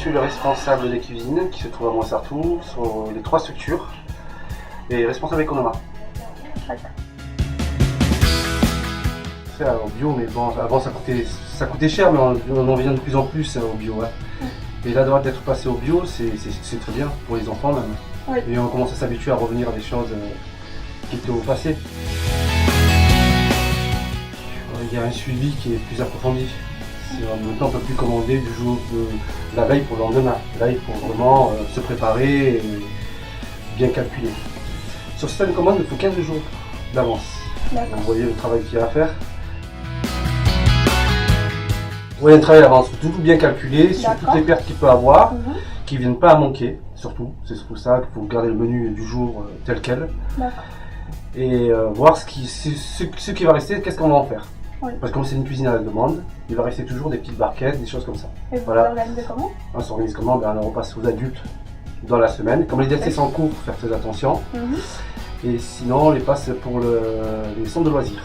suis le responsable des cuisines qui se trouve à Montsartou sur les 3 structures et responsable Economa. C'est au bio, mais bon, avant ça coûtait cher, mais on en vient de plus en plus au bio. Hein. Et là, d'être passé au bio, c'est très bien pour les enfants même. Oui. Et on commence à s'habituer à revenir à des choses qui étaient au passé. Il y a un suivi qui est plus approfondi. Maintenant, on ne peut plus commander du jour de la veille pour le lendemain. Là, il faut vraiment se préparer et bien calculer. Sur certaines commandes, il faut 15 jours d'avance. Vous voyez le travail qu'il y a à faire. Vous voyez un travail d'avance, il faut tout bien calculer sur toutes les pertes qu'il peut avoir, qui ne viennent pas à manquer, surtout. C'est surtout ça qu'il faut garder le menu du jour tel quel. Et voir ce qui va rester, qu'est-ce qu'on va en faire. Oui. Parce que comme c'est une cuisine à la demande, il va rester toujours des petites barquettes, des choses comme ça. Et vous l'organisez comment? On s'organise comment? On repasse aux adultes dans la semaine. Comme les DLT sont en cours, il faut faire très attention. Et sinon, on les passe pour les centres de loisirs.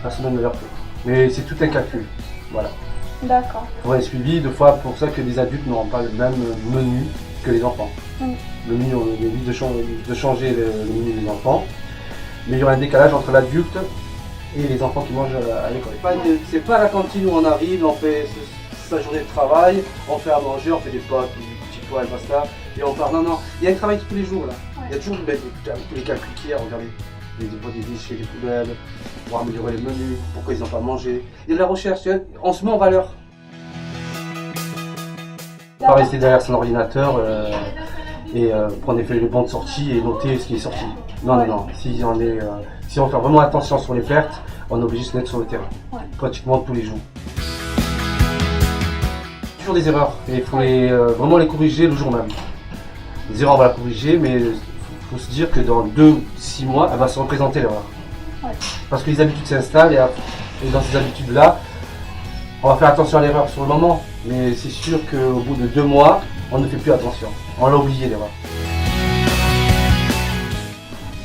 La semaine de l'ouverture. Mais c'est tout un calcul. Voilà. D'accord. Pour un suivi, 2 fois pour ça que les adultes n'auront pas le même menu que les enfants. Le menu, on évite de changer le menu des enfants. Mais il y aura un décalage entre l'adulte et les enfants qui mangent à l'école. C'est pas à la cantine où on arrive, on fait sa journée de travail, on fait à manger, on fait des pâtes, des petits pois et basta, et on part. Non, non, il y a un travail tous les jours là. Il y a toujours les calculs qu'il y a, regardez. Des déchets, des poubelles, pour améliorer les menus, pourquoi ils n'ont pas mangé. Il y a de la recherche, on se met en valeur. Pas rester derrière son ordinateur et prendre les bons de sortie et noter ce qui est sorti. Non, non, non. Si on fait vraiment attention sur les pertes, on est obligé de se mettre sur le terrain. Pratiquement tous les jours. Toujours des erreurs et il faut vraiment les corriger le jour même. Les erreurs on va la corriger, mais il faut se dire que dans 2-6 mois, elle va se représenter l'erreur. Parce que les habitudes s'installent et dans ces habitudes-là, on va faire attention à l'erreur sur le moment. Mais c'est sûr qu'au bout de 2 mois, on ne fait plus attention. On l'a oublié l'erreur.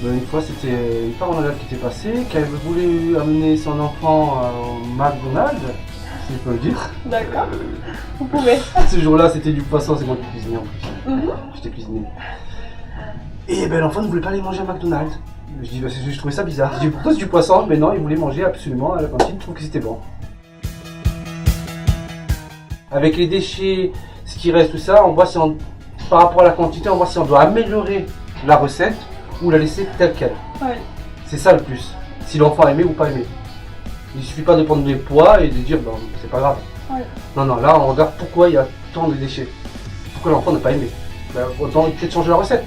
Une fois, c'était une parole qui était passée, qu'elle voulait amener son enfant au McDonald's, si je peux le dire. D'accord, vous pouvez. Ce jour-là, c'était du poisson, c'est moi qui cuisinais en plus. J'étais cuisiné. Et ben l'enfant ne voulait pas aller manger à McDonald's. Je dis, je trouvais ça bizarre. Je dis, pourquoi c'est du poisson? Mais non, il voulait manger absolument à la cantine, il trouve que c'était bon. Avec les déchets, ce qui reste, tout ça, on voit si par rapport à la quantité, on voit si on doit améliorer la recette ou la laisser telle qu'elle. C'est ça le plus. Si l'enfant a aimé ou pas aimé. Il ne suffit pas de prendre des poids et de dire, bon, c'est pas grave. Non, non, là, on regarde pourquoi il y a tant de déchets. Pourquoi l'enfant n'a pas aimé. Ben, autant peut-être changer la recette.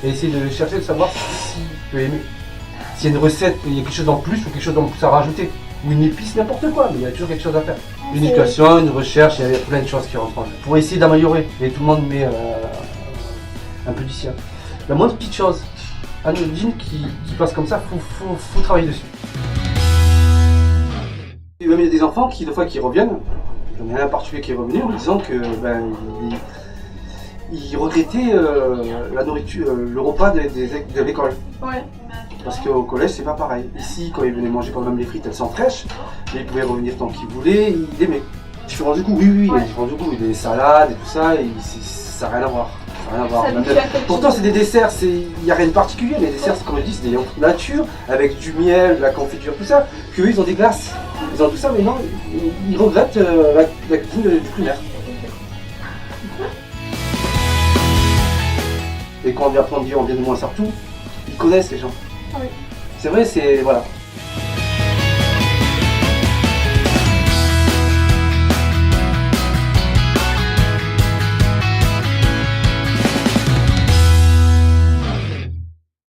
Et essayer de chercher, de savoir s'il peut aimer. S'il y a une recette, il y a quelque chose en plus ou quelque chose en plus à rajouter. Ou une épice, n'importe quoi, mais il y a toujours quelque chose à faire. Une éducation, une recherche, il y a plein de choses qui rentrent en jeu. Pour essayer d'améliorer. Et tout le monde met un peu du sien. La moindre petite chose, anodine qui passe comme ça, faut travailler dessus. Il y a des enfants qui, des fois, qui reviennent. J'en ai un en particulier qui est revenu en disant que il regrettait la nourriture, le repas de l'école. Parce qu'au collège, c'est pas pareil. Ici, quand il venait manger quand même les frites, elles sont fraîches, mais il pouvait revenir tant qu'il voulait, il aimait. Différence du goût, oui, il y a différence du goût. Il y a des salades et tout ça, et ça n'a rien à voir. Pourtant, c'est des desserts, il n'y a rien de particulier. Les desserts, comme je dis, c'est des yaourts nature, avec du miel, de la confiture, tout ça. Puis eux, ils ont des glaces. Ils ont tout ça, mais non, ils regrettent la cuisine du primaire. Et quand on vient de Montsartou, ils connaissent les gens. C'est vrai, c'est. Voilà.